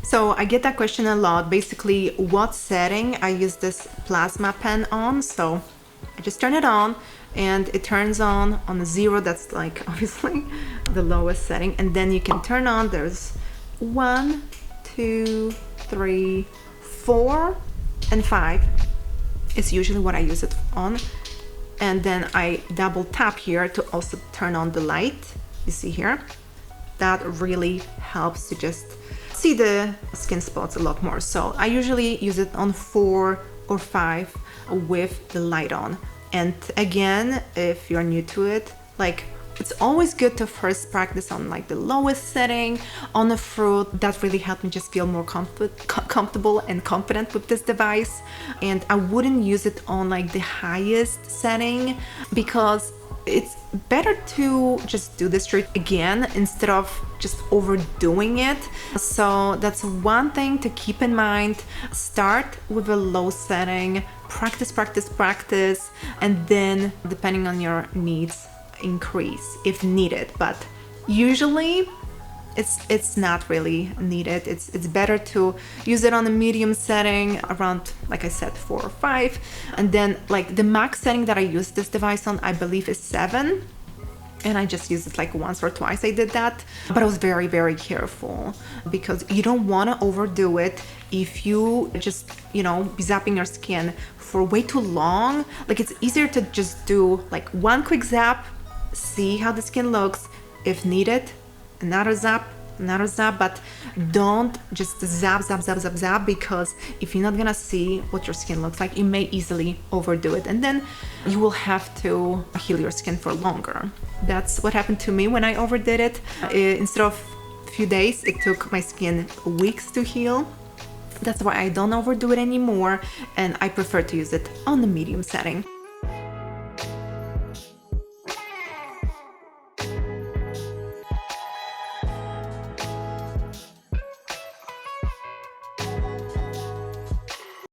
So I get that question a lot. Basically, what setting I use this plasma pen on. So I just turn it on and it turns on the 0. That's like obviously the lowest setting. And then you can turn on, there's 1, 2, 3, 4, and 5 is usually what I use it on. And then I double tap here to also turn on the light. You see here? That really helps to just see the skin spots a lot more. So I usually use it on 4 or 5 with the light on. And again, if you're new to it, like, it's always good to first practice on like the lowest setting on the fruit. That really helped me just feel more comfortable and confident with this device. And I wouldn't use it on like the highest setting because it's better to just do this trick again instead of just overdoing it. So that's one thing to keep in mind. Start with a low setting, practice, and then depending on your needs, increase if needed. But usually it's not really needed. It's better to use it on a medium setting around, like I said, 4 or 5. And then like the max setting that I use this device on, I believe, is 7. And I just used it like once or twice I did that. But I was very, very careful because you don't want to overdo it. If you just, be zapping your skin for way too long, like it's easier to just do like one quick zap, see how the skin looks. If needed, another zap, but don't just zap, because if you're not gonna see what your skin looks like, you may easily overdo it, and then you will have to heal your skin for longer. That's what happened to me when I overdid it. Instead of a few days, it took my skin weeks to heal. That's why I don't overdo it anymore, and I prefer to use it on the medium setting.